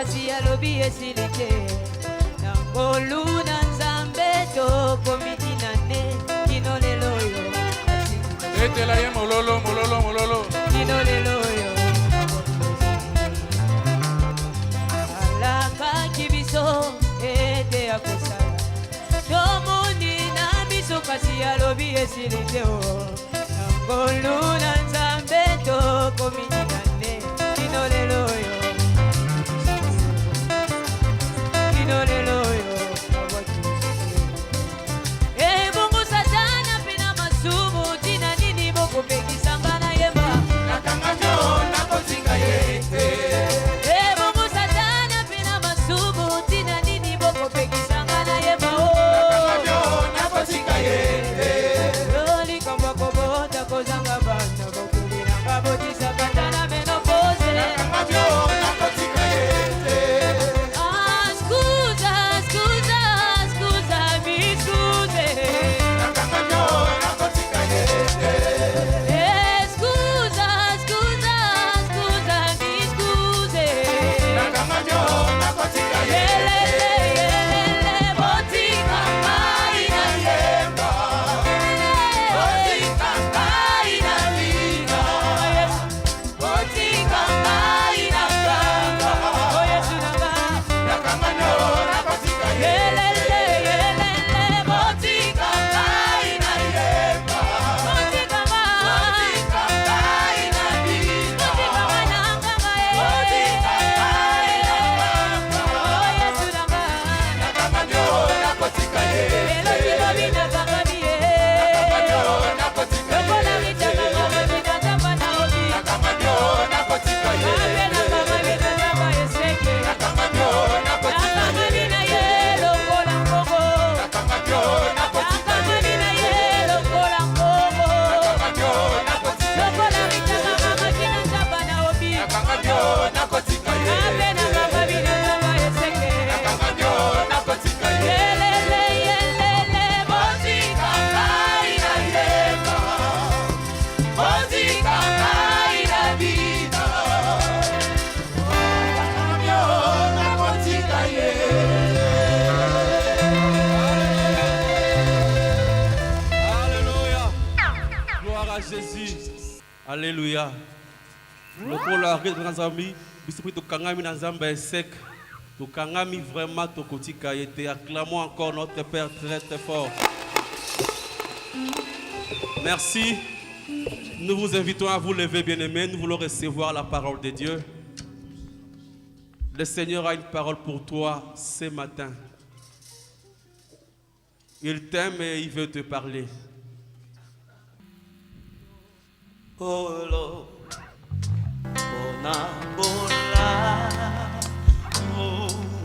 kasi alobi esilike na ngolu na nzambe tokomiki na ne kino lelo yo etela ye mololo mololo mololo kino lelo yo alakaki biso ete ya kosala tomoni na biso kasi alobi esilike o na ngolu na nzambe tokomiki na ne kino lelo yo Alléluia. Le coloré de Nzambi, bisous to kangami Nzamba sec, to kangami vraiment to kotika été. Acclamons encore notre Père très très fort. Merci. Nous vous invitons à vous lever, bien-aimés. Nous voulons recevoir la parole de Dieu. Le Seigneur a une parole pour toi ce matin. Il t'aime et il veut te parler. Olo Bona bola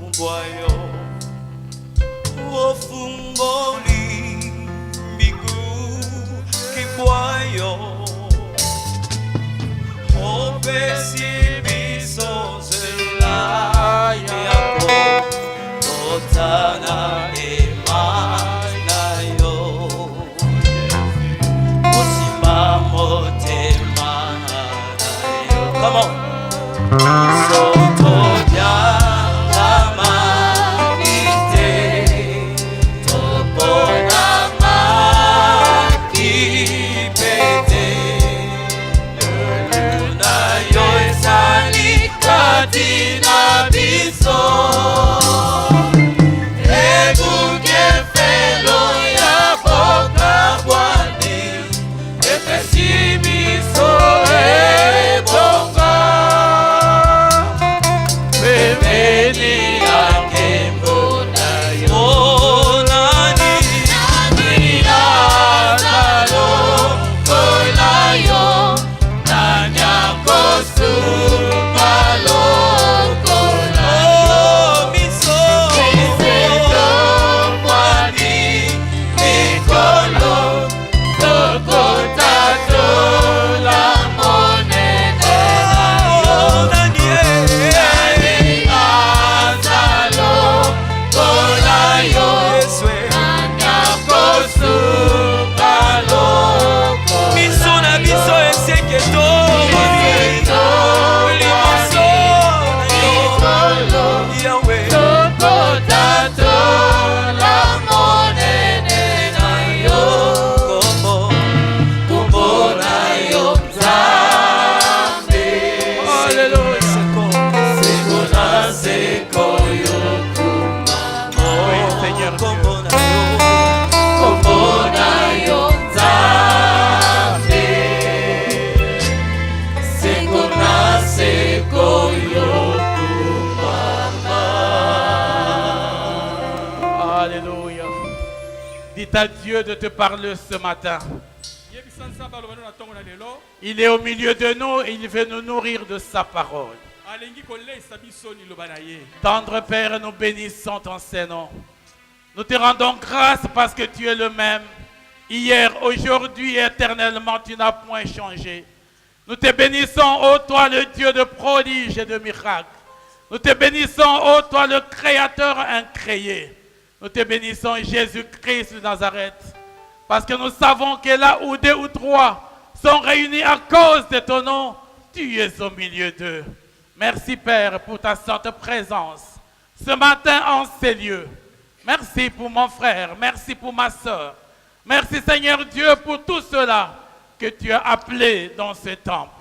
Mboyo Ofungoli Bigu Kibwayo Obesi biso zela Yako Otana emanayo Osimba mote Come on. Soto diangama ite toponama ipete luna yo esali katina biso ebu à Dieu de te parler ce matin. Il est au milieu de nous et il veut nous nourrir de sa parole. Tendre Père, nous bénissons ton Saint-Nom. Nous te rendons grâce parce que tu es le même. Hier, aujourd'hui, éternellement, tu n'as point changé. Nous te bénissons, ô toi le Dieu de prodiges et de miracles. Nous te bénissons, ô toi le Créateur incréé. Nous te bénissons, Jésus-Christ de Nazareth. Parce que nous savons que là où 2 ou 3 sont réunis à cause de ton nom, tu es au milieu d'eux. Merci Père pour ta sainte présence ce matin en ces lieux. Merci pour mon frère, merci pour ma soeur. Merci Seigneur Dieu pour tout cela que tu as appelé dans ce temple.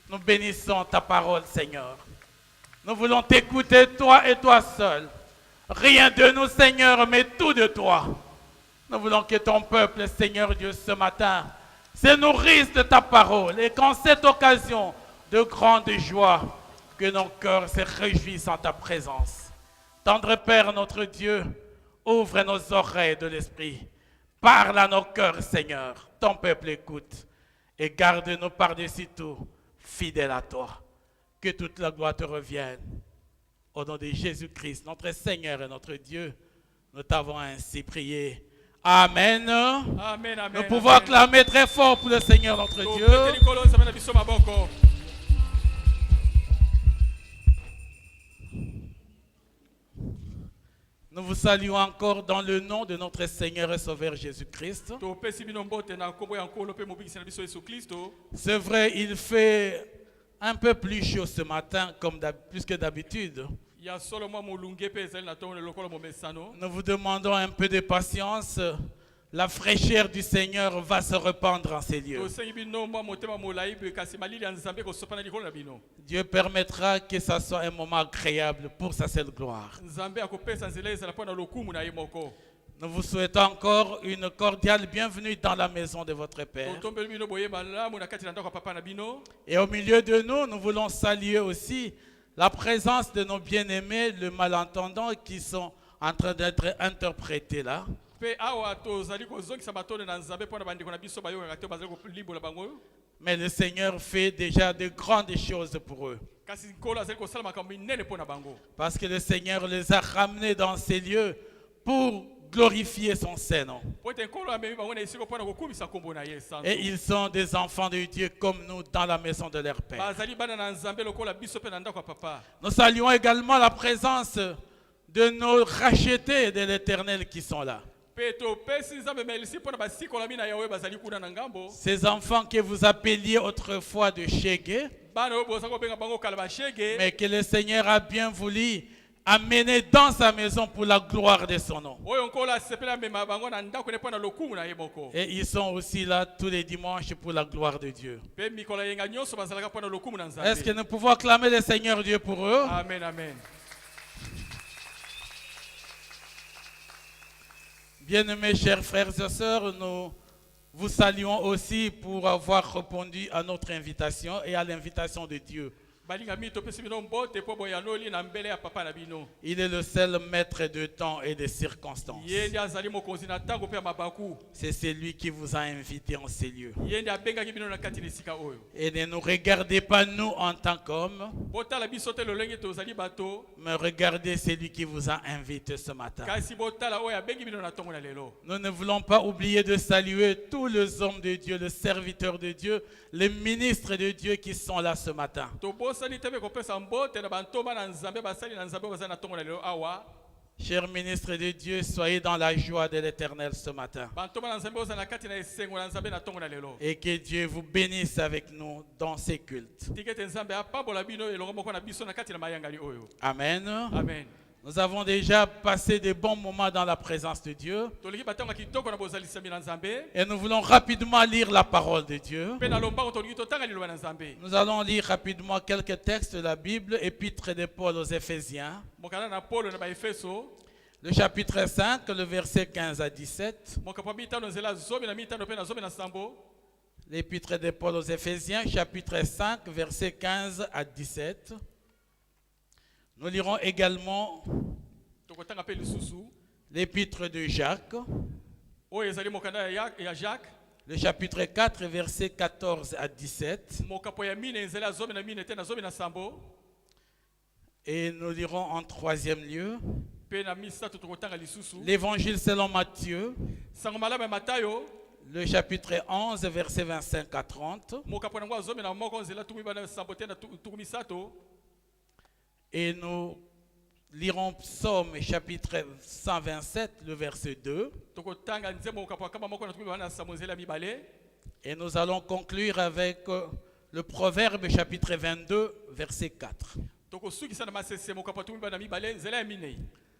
Nous bénissons ta parole Seigneur. Nous voulons t'écouter toi et toi seul. Rien de nous Seigneur, mais tout de toi. Nous voulons que ton peuple Seigneur Dieu ce matin se nourrisse de ta parole et qu'en cette occasion de grande joie, que nos cœurs se réjouissent en ta présence. Tendre Père notre Dieu, ouvre nos oreilles de l'esprit. Parle à nos cœurs, Seigneur. Ton peuple écoute. Et garde-nous par-dessus tout, fidèles à toi. Que toute la gloire te revienne. Au nom de Jésus-Christ, notre Seigneur et notre Dieu, nous t'avons ainsi prié. Amen. Amen, amen. Nous pouvons acclamer très fort pour le Seigneur notre Dieu. Nous vous saluons encore dans le nom de notre Seigneur et Sauveur Jésus-Christ. C'est vrai, il fait un peu plus chaud ce matin, plus que d'habitude. Nous vous demandons un peu de patience. La fraîcheur du Seigneur va se répandre en ces lieux. Dieu permettra que ça soit un moment agréable pour sa seule gloire. Nous vous souhaitons encore une cordiale bienvenue dans la maison de votre Père. Et au milieu de nous, nous voulons saluer aussi la présence de nos bien-aimés, le malentendant, qui sont en train d'être interprétés là. Mais le Seigneur fait déjà de grandes choses pour eux. Parce que le Seigneur les a ramenés dans ces lieux pour glorifier son Saint-Nom. Et ils sont des enfants de Dieu comme nous dans la maison de leur Père. Nous saluons également la présence de nos rachetés de l'Éternel qui sont là. Ces enfants que vous appeliez autrefois de Chégué, mais que le Seigneur a bien voulu amener dans sa maison pour la gloire de son nom. Et ils sont aussi là tous les dimanches pour la gloire de Dieu. Est-ce que nous pouvons acclamer le Seigneur Dieu pour eux? Amen, amen. Bien-aimés chers frères et sœurs, nous vous saluons aussi pour avoir répondu à notre invitation et à l'invitation de Dieu. Il est le seul maître de temps et de circonstances. C'est celui qui vous a invité en ces lieux. Et ne nous regardez pas nous en tant qu'hommes, mais regardez celui qui vous a invité ce matin. Nous ne voulons pas oublier de saluer tous les hommes de Dieu, les serviteurs de Dieu, les ministres de Dieu qui sont là ce matin. Chers ministres de Dieu, soyez dans la joie de l'Éternel ce matin. Et que Dieu vous bénisse avec nous dans ces cultes. Amen. Amen. Nous avons déjà passé de bons moments dans la présence de Dieu. Et nous voulons rapidement lire la parole de Dieu. Nous allons lire rapidement quelques textes de la Bible, épître de Paul aux Éphésiens. Le chapitre 5, le verset 15 à 17. L'épître de Paul aux Éphésiens, chapitre 5, verset 15 à 17. Nous lirons également l'épître de Jacques, oyo ezali mokanda ya Jacques. Le chapitre 4, versets 14 à 17. Mokapo ya mine ezali azomi na mine te na zomi na sambo. Et nous lirons en troisième lieu Pe na misato tokotanga lisusu. l'évangile selon Matthieu, Sango malamu ya Matayo. le chapitre 11, versets 25 à 30. Mokapo nango azomi na moko nzela tukumi bana sambo te na tukumi sato. Et nous lirons Psaume chapitre 127, le verset 2. Tokotanga nzembo mokapo akamba moko na tukumi bana sambo nzela mibale. Et nous allons conclure avec le Proverbe chapitre 22, verset 4. Tokosukisa na masese mokapo tukumi bana mibale nzela ya minei.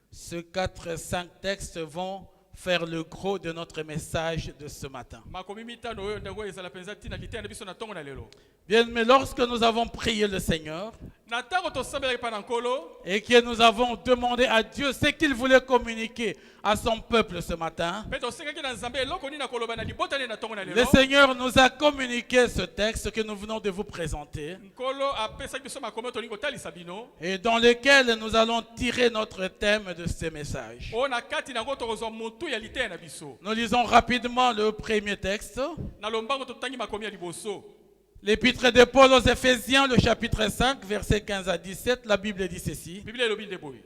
Ces 4-5 textes vont faire le gros de notre message de ce matin. Makomi mitano oyo ndango ezala penza tina litenda biso na tongo na lelo. Bien, mais lorsque nous avons prié le Seigneur Na tango tosambelaki pa na nkolo. et que nous avons demandé à Dieu ce qu'il voulait communiquer à son peuple ce matin, Pe tosengaki na Nzambe eloko nini akoloba na libota nini na tongo na le lelo. Seigneur nous a communiqué ce texte que nous venons de vous présenter Nkolo apesaki biso makomi tolingi kotalisa bino. et dans lequel nous allons tirer notre thème de ce message. Oyo na kati nango tokozwa motu ya litenda na biso. Nous lisons rapidement le premier texte. Na lombango totangi makomi ya liboso. L'épître de Paul aux Éphésiens, le chapitre 5, versets 15 à 17, la Bible dit ceci. Biblia elobi nde boye.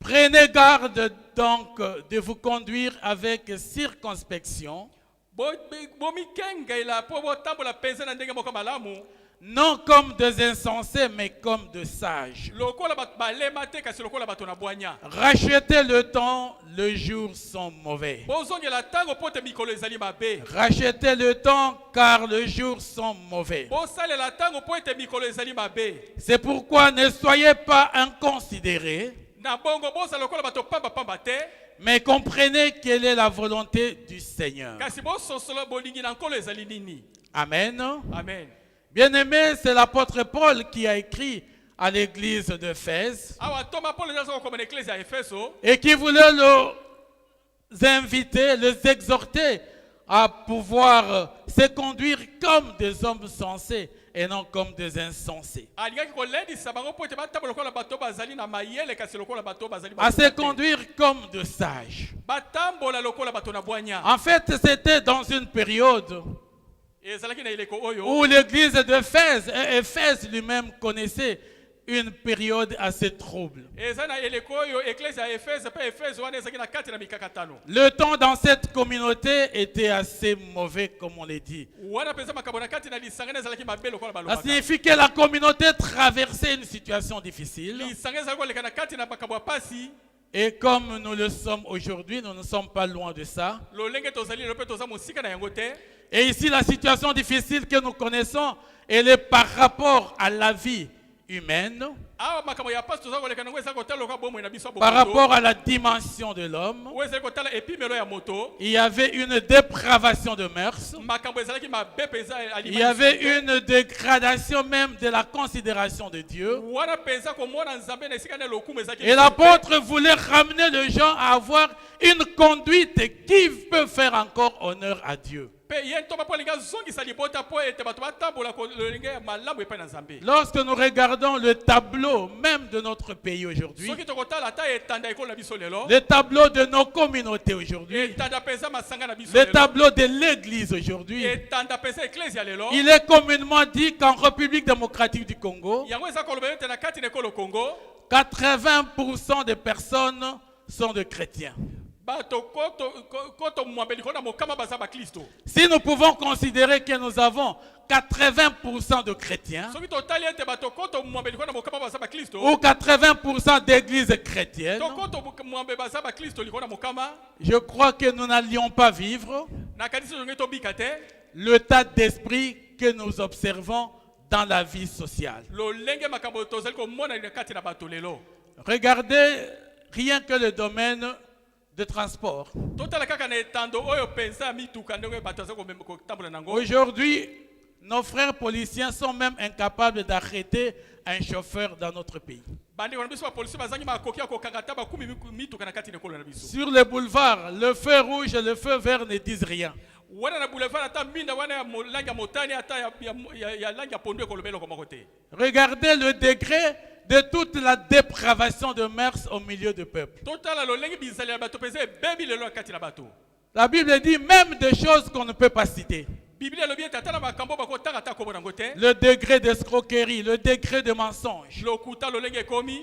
Prenez garde donc de vous conduire avec circonspection, Bomikengela po botambola penza na ndenge moko malamu. non comme des insensés, mais comme des sages. Lokola bato balema te kasi lokola bato na bwanya. Rachetez le temps, les jours sont mauvais. Bozongela tango po te mikolo ezali mabe. Rachetez le temps, car les jours sont mauvais. Bosalela tango po te mikolo ezali mabe. C'est pourquoi ne soyez pas inconsidérés, Na bongo bosa lokola bato pamba pamba te. mais comprenez quelle est la volonté du Seigneur. Kasi bososolo bolingi na nkolo ezali nini. Amen. Amen. Bien-aimé, c'est l'apôtre Paul qui a écrit à l'église d'Éphèse Awa toma Paul ezali comme l'église à Efeso. et qui voulait les inviter, les exhorter à pouvoir se conduire comme des hommes sensés et non comme des insensés. Alingaki kolendisa bango po te batambola lokola bato bazali na mayele kasi lokola bato bazali À se conduire comme de sages. batambola lokola bato na bwanya. En fait, c'était dans une période Ezalaki na ileko oyo. où l'église d'Éphèse, et Éphèse lui-même connaissait une période assez trouble. Eza na ileko oyo église à Efeso pe Efeso wana ezalaki na kati na mikakatano. Le temps dans cette communauté était assez mauvais, comme on l'a dit. Wana penza makambo na kati na lisanga ezalaki mabe lokola Ça balobaka. signifie que la communauté traversait une situation difficile. Lisanga ezalaki koleka na kati na makambo ya pasi. Et comme nous le sommes aujourd'hui, nous ne sommes pas loin de ça. Lolenge tozali lelo pe toza mosika na yango te. Et ici, la situation difficile que nous connaissons, elle est par rapport à la vie humaine, Awa makambo ya pasi toza koleka nango ezali kotala lokola bomoi na biso ya par bomoto. rapport à la dimension de l'homme. Oyo ezali kotala epimelo ya moto. Il y avait une dépravation de mœurs. Makambo ezalaki mabe penza Il y avait une dégradation même de la considération de Dieu. wana penza komona Nzambe na esika na lokumu ezalaki. Et l'apôtre voulait ramener les gens à avoir une conduite qui peut faire encore honneur à Dieu. Pe ye ntoba po linga zongisa libota po ete bato batambola lolinga ya malamu epai na Nzambe. Lorsque nous regardons le tableau même de notre pays aujourd'hui, Soki tokotala ata etanda ekolo na biso lelo. le tableau de nos communautés aujourd'hui, Etanda penza masanga na biso le lelo. tableau de l'église aujourd'hui, Etanda penza ecclesia lelo. il est communément dit qu'en République démocratique du Congo, Yango eza koloba ete na kati na ekolo Congo. 80% des personnes sont de chrétiens. Bato koto mwambeli kona mokama baza ba Kristo. Si nous pouvons considérer que nous avons 80% de chrétiens Soki totali ete bato koto mwambeli kona mokama baza ba Kristo. ou 80% d'églises chrétiennes, To koto mwambeli baza ba Kristo likona mokama. je crois que nous n'allions pas vivre Na kanisa zonge to bikate. l'état d'esprit que nous observons dans la vie sociale. Lolenge makambo tozali komona na kati na bato lelo. Regardez rien que le domaine de transport. Totala kaka na etando oyo penza mituka ndenge bato za kotambola nango. Aujourd'hui, nos frères policiers sont même incapables d'arrêter un chauffeur dans notre pays. Bandi wana biso ba polisi bazangi makoki ya kokangata ba kumi mituka na kati na ekolo na biso. Sur les boulevards, le feu rouge et le feu vert ne disent rien. Wana na boulevard ata minda wana ya langi ya motani ata ya langi ya pondu ekolobela komoko te. Regardez le degré de toute la dépravation de mœurs au milieu du peuple. Totala lolenge bizali ya bato penza ebebi lelo na kati na bato. La Bible dit même des choses qu'on ne peut pas citer. Bible elobi ete ata na makambo bakotanga ata kombo nango te. Le degré d'escroquerie, le degré de mensonge. Lokuta lolenge ekomi.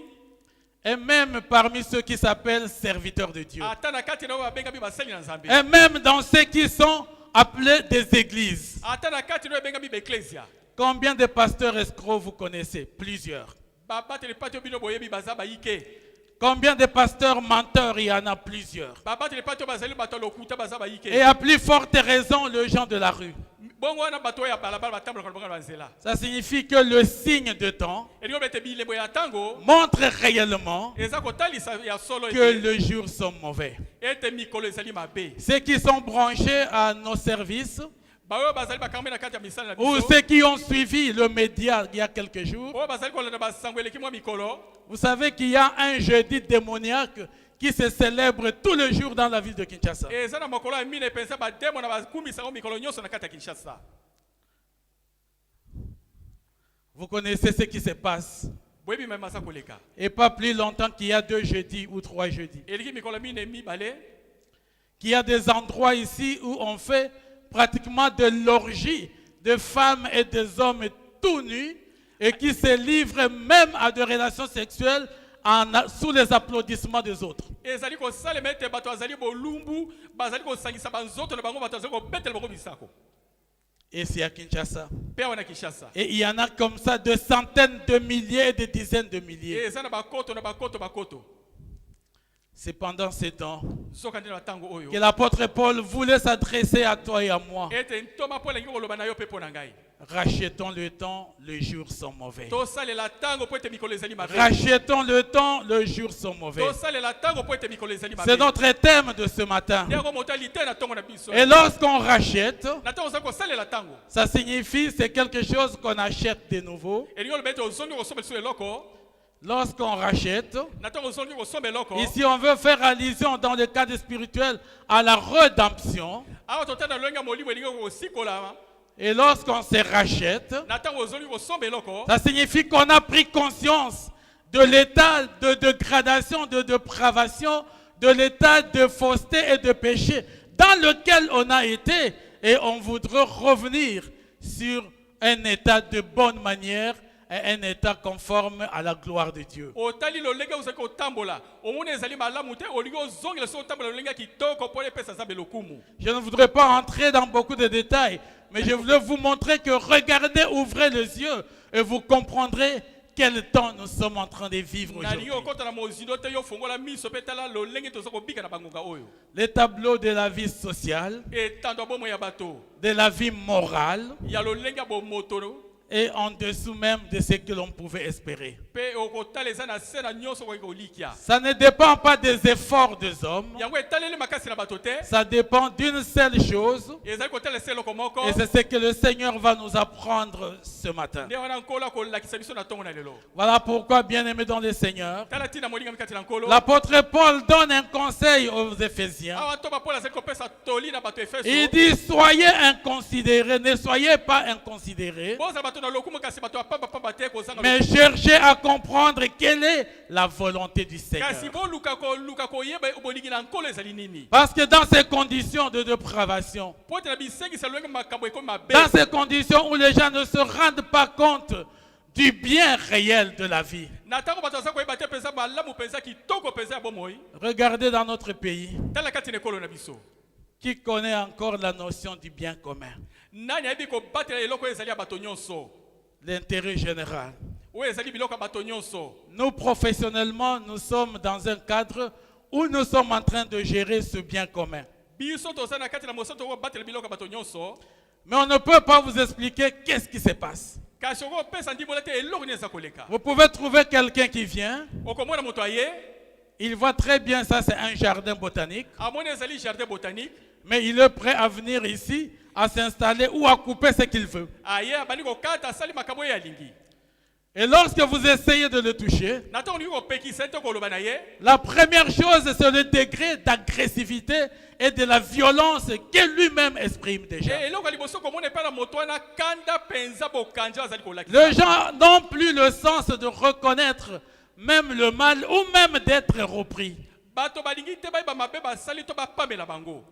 Et même parmi ceux qui s'appellent serviteurs de Dieu. Ata na kati na oyo babengami basali na Nzambe. Et même dans ceux qui sont appelés des églises. Ata na kati na oyo babengami baecclesia. Combien de pasteurs escrocs vous connaissez? Plusieurs. Babateli pati oyo bino boyebi baza bayike. Combien de pasteurs menteurs? Il y en a plusieurs. Babateli pati oyo bazali bato lokuta baza bayike. Et à plus forte raison, les gens de la rue. Bongo wana bato ya balabala batambola kolobanga na nzela. Ça signifie que le signe de temps Elingo bete bilembo ya tango. montre réellement Eza kotalisa ya solo que les jours sont mauvais. ete mikolo ezali mabe. Ceux qui sont branchés à nos services Baoyo bazali bakambe na kati ya misala na ou biso. ceux qui ont suivi le média il y a quelques jours, Oyo bazali kolanda basango eleki mwa mikolo. vous savez qu'il y a un jeudi démoniaque qui se célèbre tous les jours dans la ville de Kinshasa. Eza na mokolo ya mine pensa bademo na bakumbisa ngo mikolo nyonso na kati ya Kinshasa. Vous connaissez ce qui se passe. Boyebi mema sa koleka. Et pas plus longtemps qu'il y a 2 jeudis ou 3 jeudis. Eleki mikolo mine mibale. Qu'il y a des endroits ici où on fait pratiquement de l'orgie de femmes et des hommes tout nus et qui se livrent même à des relations sexuelles sous les applaudissements des autres. Ezali ko salema ete bato azali bolumbu bazali ko sangisa banzoto na bango bato azali ko betela bango bisako. Et c'est à Kinshasa. Pe wana Kinshasa. Et il y en a comme ça de centaines de milliers et de dizaines de milliers. Eza na bakoto na bakoto bakoto. C'est pendant ces temps Zokandi na tango oyo. que l'apôtre Paul voulait s'adresser à toi et à moi. Ete ntoma po lengi koloba na yo pe po na ngai. Rachetons le temps, les jours sont mauvais. To salela tango po ete mikolo ezali mabe. Rachetons le temps, les jours sont mauvais. To salela tango po ete mikolo ezali mabe. C'est notre thème de ce matin. Yango mortalité na tongo na biso. Et lorsqu'on rachète, Na tango zako salela tango. ça signifie c'est quelque chose qu'on achète de nouveau. Elingo lobete ozongi ko sombe so eloko. Lorsqu'on rachète, Na tango ozongi ko sombe eloko. ici on veut faire allusion dans le cadre spirituel à la rédemption. Awa totana longa molimo elingo ko sikola. Et lorsqu'on se rachète, Na tango ozongi ko sombe eloko. ça signifie qu'on a pris conscience de l'état de dégradation, de dépravation, de l'état de fausseté et de péché dans lequel on a été et on voudrait revenir sur un état de bonne manière et un état conforme à la gloire de Dieu. Otali lolenga uzaki otambola. Omone ezali malamu te olingo ozongela so otambola lolenga kitoko po epesa Nzambe lokumu. Je ne voudrais pas entrer dans beaucoup de détails, mais je voulais vous montrer que regardez, ouvrez les yeux et vous comprendrez quel temps nous sommes en train de vivre aujourd'hui. Nalingi okota na mozindo te yo fongola miso pe tala lolenge tozako bika na bangonga oyo. Les tableaux de la vie sociale, Etando bomo ya bato. de la vie morale Ya lolenga bo moto. et en dessous même de ce que l'on pouvait espérer. Pe okotala eza na sena nyonso ko ikolikia. Ça ne dépend pas des efforts des hommes, Yango etaleli makasi na bato te. ça dépend d'une seule chose Ezali kotala selo komoko. et c'est ce que le Seigneur va nous apprendre ce matin. Nde wana nkola ko lakisa biso na tongo na lelo. Voilà pourquoi, bien-aimés dans le Seigneur, Tala tina molinga mikati na nkolo. l'apôtre Paul donne un conseil aux Éphésiens. Awa toba pola zeli kopesa toli na bato Efeso. Il dit, soyez inconsidérés, ne soyez pas inconsidérés, Boza bato na lokumu kasi bato apamba pamba te kozanga. mais cherchez à comprendre quelle est la volonté du Seigneur. Kasi bo luka ko yeba bolingi na nkolo ezali nini. Parce que dans ces conditions de dépravation, Po tena bisengi sa lolenga makambo ekomi mabe. dans ces conditions où les gens ne se rendent pas compte du bien réel de la vie, Na tango bato aza koyeba te penza malamu penza kitoko penza ya bomoi. regardez dans notre pays, Tala kati na ekolo na biso. qui connaît encore la notion du bien commun, Nani ayebi kobatela eloko ezali ya bato nyonso. l'intérêt général. Oyo ezali biloko ya bato nyonso. Nous, professionnellement, nous sommes dans un cadre où nous sommes en train de gérer ce bien commun. Biso toza na kati na mosoto kobatela biloko ya bato nyonso. Mais on ne peut pas vous expliquer qu'est-ce qui se passe. Kasi okopesa ndimbola te eloko nini eza koleka. Vous pouvez trouver quelqu'un qui vient, Okomona moto aye. il voit très bien ça, c'est un jardin botanique, Amoni ezali jardin botanique. mais il est prêt à venir ici, à s'installer ou à couper ce qu'il veut. Aye abandi kokata asali makambo ya lingi. Et lorsque vous essayez de le toucher, Na tango ningi kopekisa te koloba na ye. la première chose, c'est le degré d'agressivité et de la violence que lui-même exprime déjà. Eloko ya liboso komona epai na moto wana kanda penza bokanja azali kolakisa. Les gens n'ont plus le sens de reconnaître même le mal ou même d'être repris. Bato balingi te bayeba mabe basali to bapamela bango.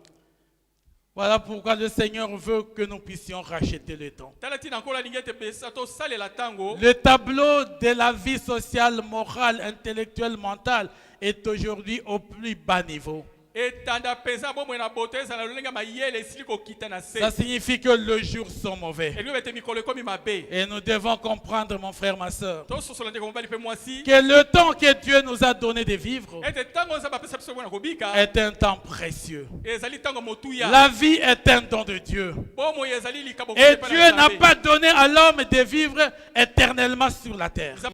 Voilà pourquoi le Seigneur veut que nous puissions racheter le temps. tala ntina nkolo alingi ete pesa tosalela ntango Le tableau de la vie sociale, morale, intellectuelle, mentale est aujourd'hui au plus bas niveau. etanda mpenza bomoi na boto ezala lolenge ya mayele esili kokita na se Ça signifie que les jours sont mauvais. elingi ete mikolo ekomi mabe Et nous devons comprendre, mon frère, ma soeur, tososola ndeko mobali mpe mwasi que le temps que Dieu nous a donné de vivre ete ntango nzambe apesa biso mpona kobika est un temps précieux. ezali ntango motuya La vie est un don de Dieu. bomoi ezali likabo Et Dieu n'a pas donné à l'homme de vivre éternellement sur la terre.